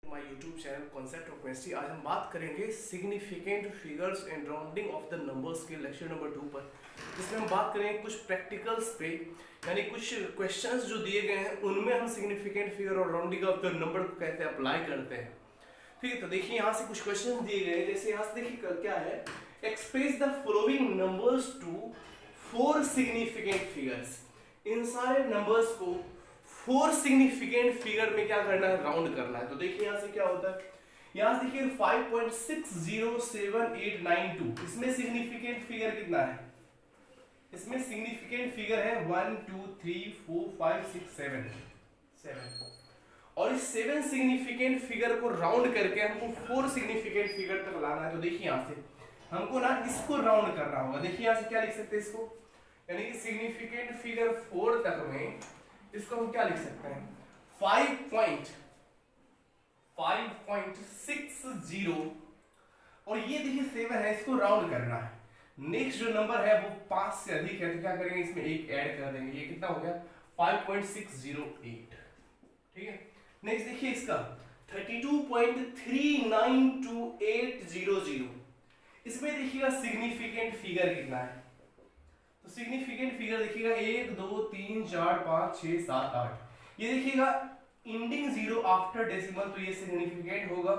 My YouTube channel concept of chemistry. आज हम बात करेंगे significant figures and rounding off the numbers के लेक्चर नंबर 2 पर, जिसमें हम बात करेंगे कुछ प्रैक्टिकल्स पे, यानी कुछ क्वेश्चंस जो दिए गए हैं उनमें हम सिग्निफिकेंट फिगर और राउंडिंग ऑफ द नंबर को कैसे अप्लाई करते हैं। ठीक है, तो देखिए यहाँ से कुछ क्वेश्चन दिए गए हैं। जैसे यहाँ से देखिए क्या है, express the following numbers to 4 significant figures. इन सारे नंबर्स को 4 सिग्निफिकेंट फिगर में क्या करना है, राउंड करना है। तो देखिए यहाँ से क्या होता है, यहाँ से देखिए 5.60789 इसमें सिग्निफिकेंट फिगर कितना है, इसमें सिग्निफिकेंट फिगर है 1 2 3 4 5 6 7 और इस 7 सिग्निफिकेंट फिगर को राउंड करके हमको 4 सिग्निफिकेंट फिगर तक लाना है। तो देखिए यहाँ से हमको ना इसको राउंड करना होगा। देखिए यहाँ से क्या लिख सकते हैं इसको, यानी कि सिग्निफिकेंट फिगर 4 तक में इसको हम क्या लिख सकते हैं, 5.60 और ये देखिए 7 है, इसको राउंड करना है। नेक्स्ट जो नंबर है वो 5 से अधिक है, तो क्या करेंगे, इसमें एक ऐड कर देंगे। ये कितना हो गया, 5.608। ठीक है, नेक्स्ट देखिए इसका 32.392800, इसमें देखिएगा सिग्निफिकेंट फिगर कितना है। तो सिग्निफिकेंट फिगर देखिएगा 1 2 3 4 5 6 7 8, ये देखिएगा इंडिंग जीरो आफ्टर डेसिमल, तो ये सिग्निफिकेंट होगा।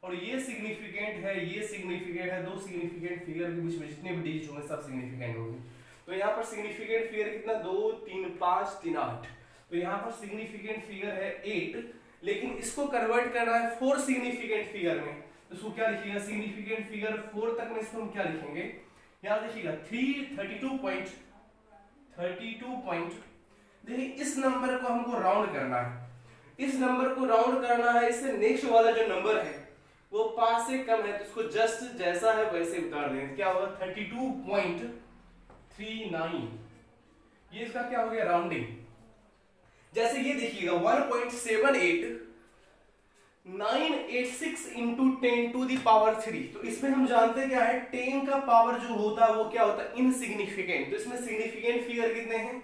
और ये सिग्निफिकेंट है, ये सिग्निफिकेंट है। दो सिग्निफिकेंट फिगर के बीच में जितने भी डिजिट होंगे सब सिग्निफिकेंट होंगे। तो यहाँ पर सिग्निफिकेंट फिगर कितना, 2 3 5 3 8, तो यहाँ पर सिग्निफिकेंट फिगर है 8, लेकिन इसको कन्वर्ट करना है 4 सिग्निफिकेंट फिगर में। तो इसको क्या लिखिएगा, सिग्निफिकेंट फिगर 4 तक में इसको हम क्या लिखेंगे, यहाँ देखिएगा 32 देखिए इस नंबर को हमको राउंड करना है। इस नंबर को राउंड करना है, इससे नेक्स्ट वाला जो नंबर है वो 5 से कम है, तो इसको जस्ट जैसा है वैसे उतार देंगे। क्या होगा, 32.39, ये इसका क्या हो गया, राउंडिंग। जैसे ये देखिएगा 1.78986 इंटू 10 टू दी पावर 3, तो इसमें हम जानते हैं क्या है, 10 का पावर जो होता है वो क्या होता है, इनसिग्निफिकेंट। तो इसमें सिग्निफिकेंट फिगर कितने हैं,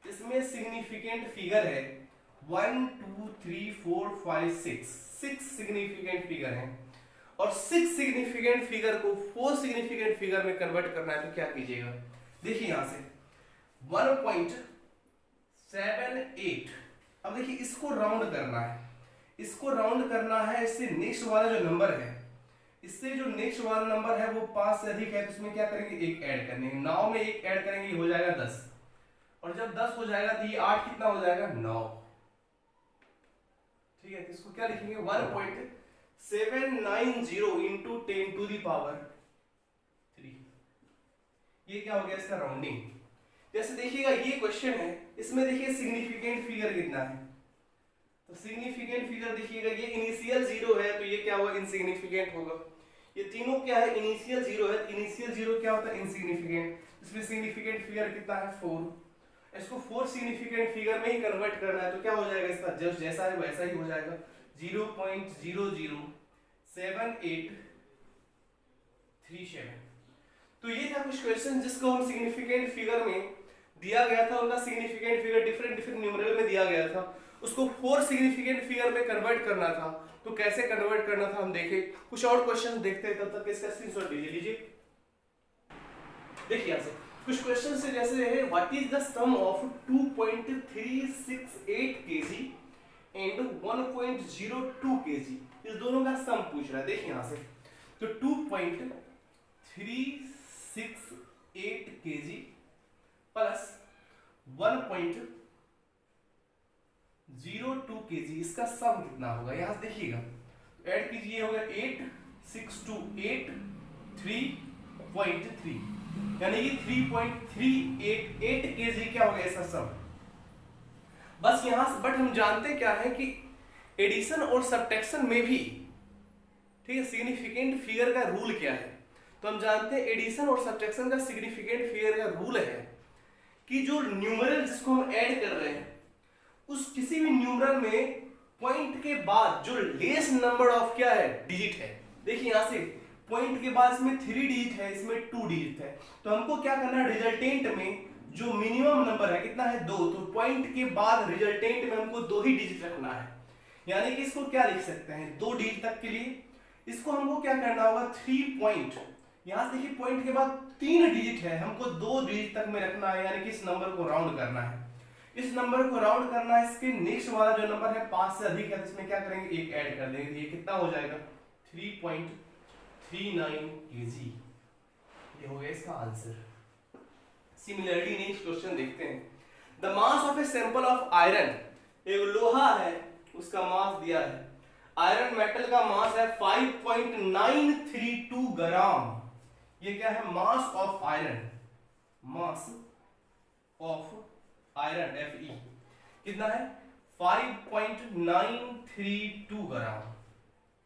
इसमें सिग्निफिकेंट फिगर है 1 2 3 4 5 6 सिग्निफिकेंट फिगर हैं। और 6 सिग्निफिकेंट फिगर को 4 सिग्निफिकेंट फिगर में कन्वर्ट करना है, तो क्या कीजिएगा, देखिए यहां से 1.78। अब देखिए इसको राउंड करना है, इसको राउंड करना है, इससे नेक्स्ट वाला जो नंबर है, इससे जो नेक्स्ट वाला नंबर है वो 5 से अधिक है, तो इसमें क्या करेंगे, एक ऐड करने, 9 में एक ऐड करेंगे, हो जाएगा 10। और जब 10 हो जाएगा तो ये 8 कितना हो जाएगा, 9। ठीक है, तो इसको क्या लिखेंगे, 1.790 इंटू 10 टू दी पावर 3। ये क्या हो गया, इसका राउंडिंग। जैसे देखिएगा ये क्वेश्चन है, इसमें देखिए सिग्निफिकेंट फिगर कितना है, तो सिग्निफिकेंट फिगर देखिएगा ये इनिशियल 0 है, तो ये क्या होगा, इनसिग्निफिकेंट होगा। ये तीनों क्या है, इनिशियल 0 है, इनिशियल 0 क्या होता है, इनसिग्निफिकेंट। इसमें सिग्निफिकेंट फिगर कितना है, 4। इसको 4 सिग्निफिकेंट फिगर में ही कन्वर्ट करना है, तो क्या हो जाएगा, इसका जस्ट जैसा है वैसा ही हो जाएगा, 0.007837। तो ये था कुछ क्वेश्चन जिसको हम सिग्निफिकेंट फिगर में दिया गया था, उनका significant figure different different numeral में दिया गया था, उसको 4 सिग्निफिकेंट फिगर में कन्वर्ट करना था। तो कैसे कन्वर्ट करना था हम देखें, कुछ और क्वेश्चन देखते हैं, तब तक इसका स्क्रीनशॉट लीजिए। देखिए यहाँ से कुछ क्वेश्चन से, जैसे है what is the sum of 2.368 kg and 1.02 kg, इस दोनों का सम पूछ रहा है। देखिए यहाँ से, तो 2.368 kg प्लस 1.02 kg, इसका सम कितना होगा, यहां से देखिएगा, तो ऐड कीजिए, होगा 8628.3, यानी कि 3.388 kg क्या हो गया इसका सम। बस यहां से, बट हम जानते क्या है कि एडिशन और सब्ट्रैक्शन में भी, ठीक है, सिग्निफिकेंट फिगर का रूल क्या है। तो हम जानते हैं एडिशन और सब्ट्रैक्शन का सिग्निफिकेंट फिगर का रूल है कि जो न्यूमेरल जिसको हम ऐड कर रहे हैं, उस किसी भी न्यूमेरल में पॉइंट के बाद जो लेस नंबर ऑफ क्या है, डिजिट है। देखिए यहां से पॉइंट के बाद इसमें 3 डिजिट है, इसमें 2 डिजिट है, तो हमको क्या करना है, रिजल्टेंट में जो मिनिमम नंबर है कितना है, 2, तो पॉइंट के बाद रिजल्टेंट में हमको 2 ही डिजिट रखना है। यानी कि इसको क्या लिख सकते हैं 2 डिजिट तक के लिए, इसको हमको क्या करना होगा 3 पॉइंट, यहां से देखिए पॉइंट के बाद 3 डिजिट है, हमको 2 डिजिट तक में रखना है, यानी कि इस नंबर को राउंड करना है, इस नंबर को राउंड करना है। इसके नेक्स्ट वाला जो नंबर है 5 से अधिक है तो इसमें क्या करेंगे एक ऐड कर देंगे, ये कितना हो जाएगा 3.39 kg, ये हो गया इसका आंसर। सिमिलरली नेक्स्ट क्वेश्चन देखते हैं। The mass of a sample of iron, एक लोहा है उसका मास दिया है, आयरन मेटल का मास है 5.932 ग्राम, ये क्या है mass of iron, mass of iron Fe कितना है 5.932 ग्राम,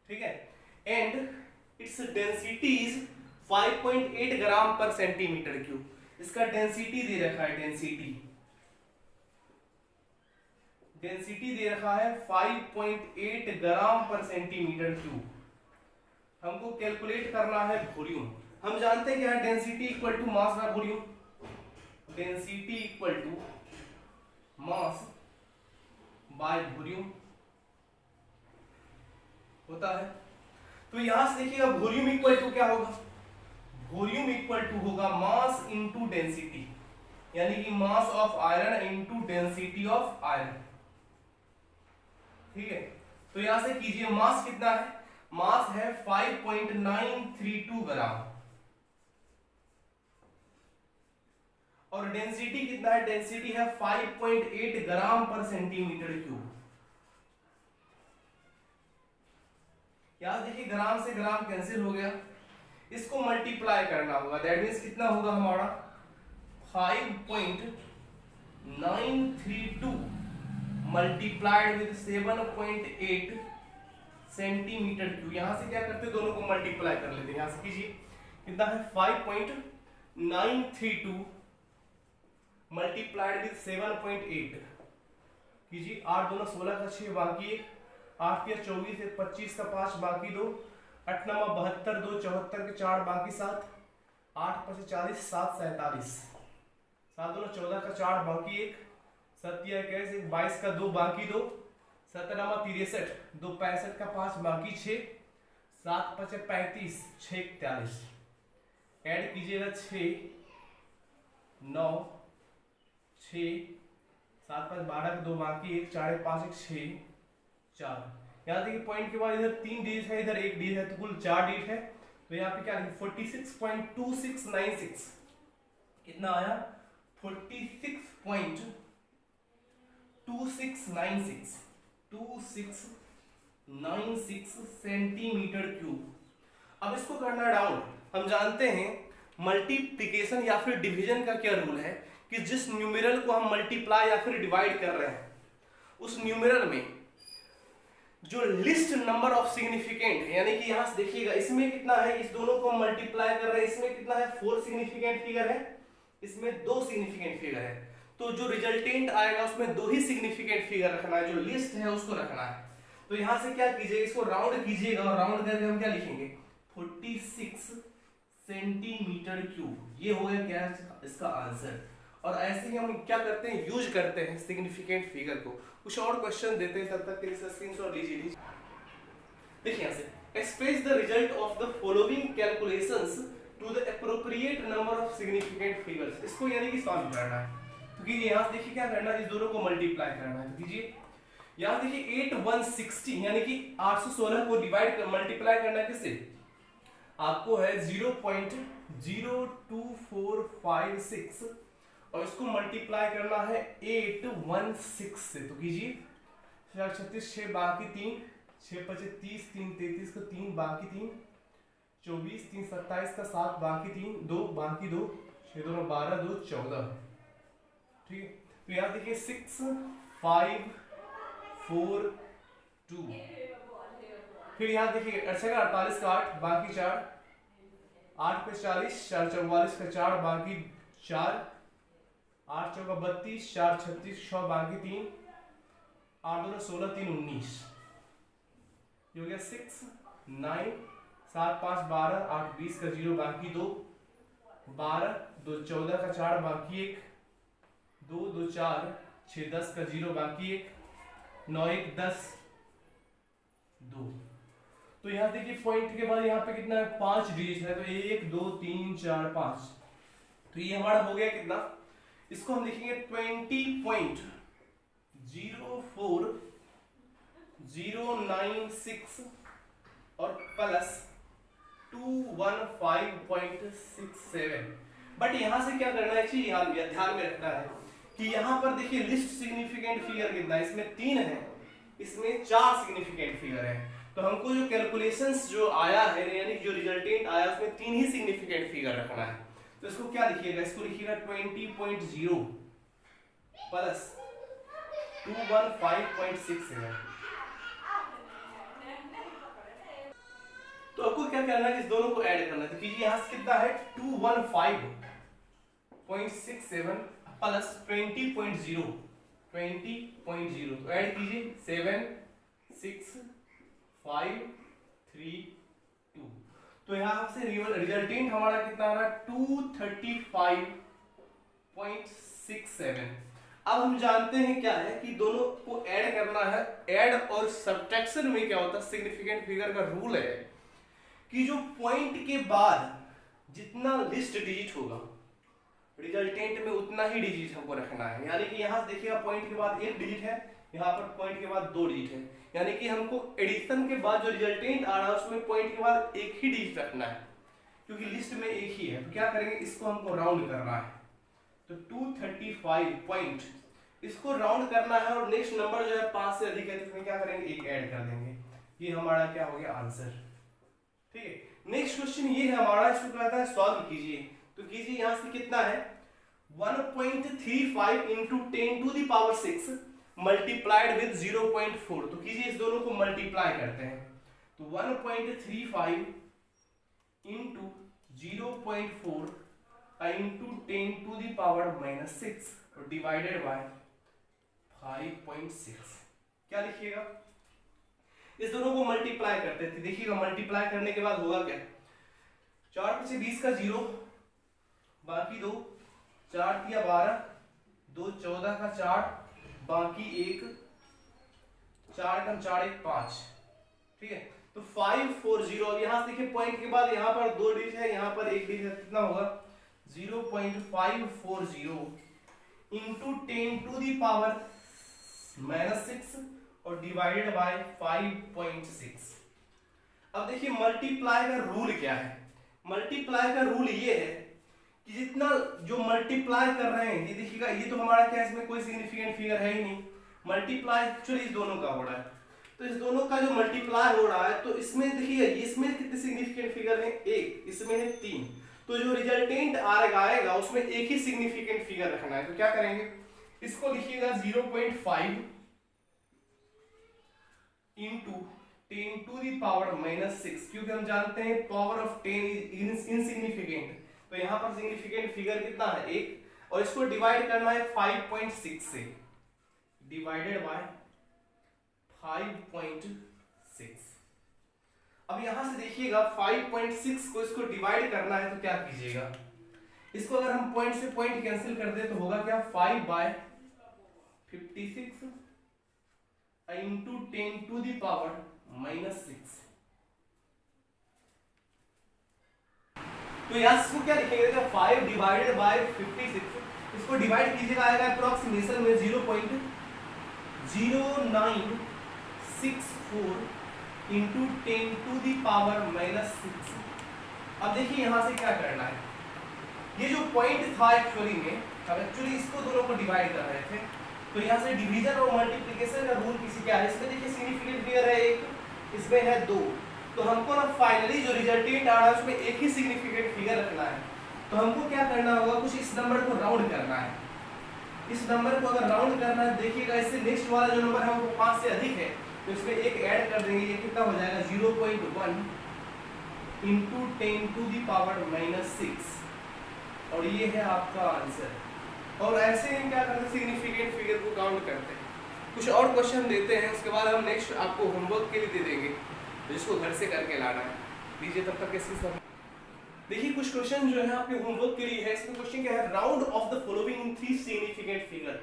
ठीक है, एंड इट्स डेंसिटी इज 5.8 ग्राम पर सेंटीमीटर क्यूब, इसका डेंसिटी दे रखा है, डेंसिटी दे रखा है 5.8 ग्राम पर सेंटीमीटर क्यूब, हमको कैलकुलेट करना है वॉल्यूम। हम जानते हैं क्या है density equal to mass by volume, density equal to mass by volume होता है। तो यहां से देखिएगा वॉल्यूम इक्वल टू क्या होगा, वॉल्यूम इक्वल टू होगा मास इनटू डेंसिटी, यानी कि mass of iron into density of iron, ठीक है। तो यहां से कीजिए मास कितना है, मास है 5.932 ग्राम और डेंसिटी कितना है, डेंसिटी है 5.8 ग्राम पर सेंटीमीटर क्यूब। यहां देखिए ग्राम से ग्राम कैंसिल हो गया, इसको मल्टीप्लाई करना होगा, दैट मींस कितना होगा हमारा 5.932 मल्टीप्लाइड विद 7.8 सेंटीमीटर क्यूब। यहां से क्या करते हैं दोनों को मल्टीप्लाई कर लेते हैं, यहां से कीजिए कितना है 5.932 मल्टीप्लाइड विद 7.8 कीजिए, 8 दूना 16 का 6 बाकी 1, 8 के 24 1 25 का 5 बाकी 2, 8 नमा 72 2 74 के 4 बाकी 7, 8 5 40 7 47, 7 दूना 14 का 4 बाकी 1, 7 21 22 का 2 बाकी 2, 7 नमा 63 2 65 का 5 बाकी 6, 7 5 35 6 41, ऐड कीजिएगा 6 9 6 7 5 12 का 2 बाकी 1 4 5 1 6 4। यहाँ देखिए पॉइंट के बाद इधर 3 डिजिट है, इधर 1 डिजिट है, तो कुल 4 डिजिट है। तो यहाँ पे क्या लिखे 46.2696 कितना आया 46.2696 सेंटीमीटर क्यूब। अब इसको करना डाउन, हम जानते हैं मल्टीप्लिकेशन या फिर डिवीजन का क्या रूल है कि जिस न्यूमेरल को हम मल्टीप्लाई या फिर डिवाइड कर रहे हैं उस न्यूमेरल में जो लिस्ट नंबर ऑफ सिग्निफिकेंट है, यानी कि यहां से देखिएगा इसमें कितना है, इस दोनों को मल्टीप्लाई कर रहे हैं, इसमें कितना है 4 सिग्निफिकेंट फिगर है, इसमें 2 सिग्निफिकेंट फिगर है, तो जो रिजल्टेंट आएगा उसमें 2 ही सिग्निफिकेंट फिगर रखना है, जो लिस्ट है उसको रखना है। तो यहां से क्या कीजिएगा इसको राउंड कीजिएगा और राउंड करके हम क्या लिखेंगे 46 सेंटीमीटर क्यूब, ये हो गया क्या इसका आंसर। और ऐसे ही हम क्या करते हैं यूज करते हैं सिग्निफिकेंट फिगर को। कुछ और क्वेश्चन देते हैं, तब तक के लिए स्क्रीनशॉट लीजिए। देखिए यहां से express the result of the following calculations to the appropriate number of significant figures, इसको यानी कि सॉल्व करना है। तो कीजिए यहां से देखिए क्या करना है, इस दोनों को मल्टीप्लाई करना है। तो कीजिए यहां देखिए 8 160 यानी कि 816 को डिवाइड कर मल्टीप्लाई करना किससे, आपको है 0.02456 और इसको मल्टीप्लाई करना है 816 से। तो कीजिए 36 6 बाकी 3 6 25 30 3 33 का 3 बाकी 3 24 3 27 का 7 बाकी 3 2 बाकी 2 6 2 12 2 14, ठीक है। तो यहाँ देखिए 6 5 4 2, फिर यहाँ देखिए 48 का 8 बाकी 4 8 पे 40 4 44 का 4 बाकी 4 8 चौका 32 4 36 6 बाकी 3 8 2 16 3 19, ये हो गया 6 9 7 5 12 8 20 का 0 बाकी 2 12 2 14 का 4 बाकी 1 2 2 4 6 10 का 0 बाकी 1 9 1 10 2। तो यहाँ देखिए पॉइंट के बाद यहाँ पे कितना है 5 डिजिट है, तो 1 2 3 4 5, तो ये हमारा हो गया कितना, इसको हम लिखेंगे 20.04096 और प्लस 215.67। बट यहां से क्या करना है, चीज ध्यान में रखना है कि यहां पर देखिए लिस्ट सिग्निफिकेंट फिगर कितना है, इसमें 3 है, इसमें 4 सिग्निफिकेंट फिगर है। तो हमको जो कैलकुलेशंस जो आया है यानी जो रिजल्टेंट आया उसमें 3 ही सिग्निफिकेंट फिगर रखना है। तो इसको क्या लिखिएगा, इसको लिखिएगा 20.0 प्लस 215.67। तो आपको क्या करना है, इस दोनों को ऐड करना है। तो कीजिए यहां से कितना है 215.67 प्लस 20.0, तो ऐड कीजिए 7 6 5 3 2। तो यहां से रिजल्टेंट हमारा कितना आ रहा है 235.67। अब हम जानते हैं क्या है कि दोनों को ऐड करना है। ऐड और सब्ट्रैक्शन में क्या होता है, सिग्निफिकेंट फिगर का रूल है कि जो पॉइंट के बाद जितना लिस्ट डिजिट होगा रिजल्टेंट में उतना ही डिजिट हमको रखना है। यानी कि यहां देखिएगा पॉइंट के बाद 1 डिजिट है, यहाँ पर पॉइंट के बाद 2 डिजिट है, यानी कि हमको एडिशन के बाद जो रिजल्टेंट आ रहा है उसमें पॉइंट के बाद 1 ही डिजिट रखना है, क्योंकि लिस्ट में 1 ही है। तो क्या करेंगे, इसको हमको राउंड करना है, तो 235 पॉइंट, इसको राउंड करना है और नेक्स्ट नंबर जो है 5 से अधिक है तो इसमें क्या करेंगे, 1 ऐड कर देंगे। ये हमारा क्या हो गया आंसर। ठीक है, नेक्स्ट क्वेश्चन ये है हमारा, इसको कहता है सॉल्व कीजिए। तो कीजिए यहां से कितना है 1.35 into 10 to the power 6 multiplied with 0.4। तो कीजिए इस दोनों को मल्टीप्लाई करते हैं, तो 1.35 into 0.4 into 10 to the power -6 और डिवाइडेड बाय 5.6। क्या लिखिएगा, इस दोनों को मल्टीप्लाई करते थे। देखिएगा मल्टीप्लाई करने के बाद होगा क्या, 4 से 20 का 0, बाकी 2, 4 तिया 12, 2 14 का 4, बाकी 1, 4 कम 4 1 5। ठीक है, तो 540। अब यहां से देखिए पॉइंट के बाद यहां पर 2 डिजिट है, यहां पर 1 डिजिट है, कितना होगा 0.540 इंटू 10 टू दी पावर -6 और डिवाइडेड बाय 5.6। अब देखिए मल्टीप्लाई का रूल क्या है, मल्टीप्लाई का रूल ये है कि जितना जो मल्टीप्लाई कर रहे हैं, ये देखिएगा ये तो हमारा क्या है, इसमें कोई सिग्निफिकेंट फिगर है ही नहीं। मल्टीप्लाई एक्चुअली इस दोनों का हो रहा है, तो इस दोनों का जो मल्टीप्लाई हो रहा है तो इसमें देखिए इसमें कितने सिग्निफिकेंट फिगर हैं, 1, इसमें है 3। तो जो रिजल्टेंट आएगा उसमें एक ही सिग्निफिकेंट फिगर रखना है। तो क्या करेंगे, इसको लिखिएगा 0.5 इंटू 10 टू दी पावर -6, क्योंकि हम जानते हैं पावर ऑफ 10 इज इनसिग्निफिकेंट। तो यहां पर सिग्निफिकेंट फिगर कितना है 1, और इसको डिवाइड करना है 5.6 से, डिवाइडेड बाय 5.6। अब यहां से देखिएगा 5.6 को इसको डिवाइड करना है, तो क्या कीजिएगा, इसको अगर हम पॉइंट से पॉइंट कैंसिल कर दे तो होगा क्या 5/56 इंटू 10 टू दी पावर -6। तो यहां इसको क्या लिखेंगे, 5 डिवाइडेड बाय 56, इसको डिवाइड कीजिएगा आएगा अप्रोक्सीमेशन में 0.0964 इंटू 10 टू दी पावर -6। अब देखिए यहां से क्या करना है, ये जो पॉइंट था एक्चुअली में, हम एक्चुअली इसको दोनों को डिवाइड कर रहे थे, तो यहां से डिवीजन और मल्टीप्लिकेशन का रूल किसी क्या है, इसमें देखिए सिग्निफिकेंट फिगर है 1, इसमें है 2, तो हमको ना फाइनली जो रिजल्टेंट आ रहा है उसमें एक ही सिग्निफिकेंट फिगर रखना है। तो हमको क्या करना होगा, कुछ इस नंबर को राउंड करना है। इस नंबर को अगर राउंड करना है, देखिएगा इससे नेक्स्ट वाला जो नंबर है वो 5 से अधिक है, तो इसमें एक ऐड कर देंगे, ये कितना हो जाएगा 0.1 इंटू 10 टू दी पावर -6, और ये है आपका आंसर। और ऐसे हम क्या करते हैं, सिग्निफिकेंट फिगर को काउंट करते हैं। कुछ और क्वेश्चन देते हैं, उसके बाद हम नेक्स्ट आपको होमवर्क के लिए दे देंगे, जिसको घर से करके लाना है। लीजिए तब तक कैसे सब देखिए, कुछ क्वेश्चन जो है आपके होमवर्क के लिए है। इसमें क्वेश्चन क्या है, round off the following 3 significant figure.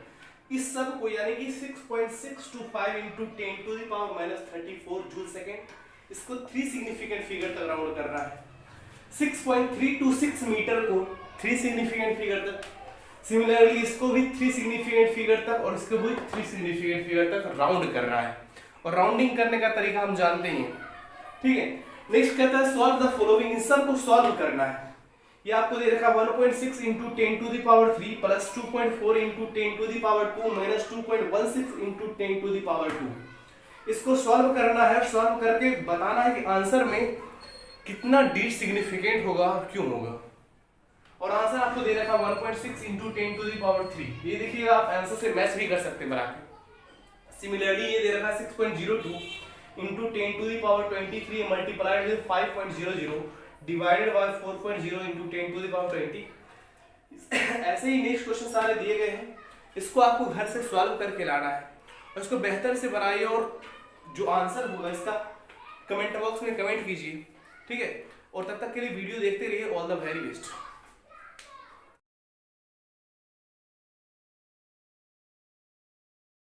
इस सब को यानी कि 6.625 into 10 to the power minus 34 joule second, इसको 3 सिग्निफिकेंट फिगर तक राउंड करना है। 6.326 मीटर को 3 सिग्निफिकेंट फिगर तक, सिमिलरली इसको भी 3 सिग्निफिकेंट फिगर तक और इसको भी 3 सिग्निफिकेंट फिगर तक राउंड करना है। और राउंडिंग करने का तरीका हम जानते ही हैं, ठीक है। नेक्स्ट कहता है सॉल्व द फॉलोइंग, इन सब को सॉल्व करना है। ये आपको दे रखा 1.6 into 10 to the power 3 plus 2.4 into 10 to the power 2 minus 2.16 into 10 to the power 2। इसको सॉल्व करना है, सॉल्व करके बताना है कि आंसर में कितना डी सिग्निफिकेंट होगा और क्यों होगा। और आंसर आपको दे रखा 1.6 इंटू 10 टू द पावर 3। ये देखिएगा आप आंसर से मैच भी कर सकते हैं बना के। सिमिलरली ये दे रखा 6.02 into 10 to the power 23 multiplied with 5.00 divided by 4.0 into 10 to the power 20। ऐसे ही नेक्स्ट क्वेश्चन सारे दिए गए हैं, इसको आपको घर से सॉल्व करके लाना है और इसको बेहतर से बनाइए और जो आंसर होगा इसका कमेंट बॉक्स में कमेंट कीजिए, ठीक है। और तब तक के लिए वीडियो देखते रहिए। All the very best.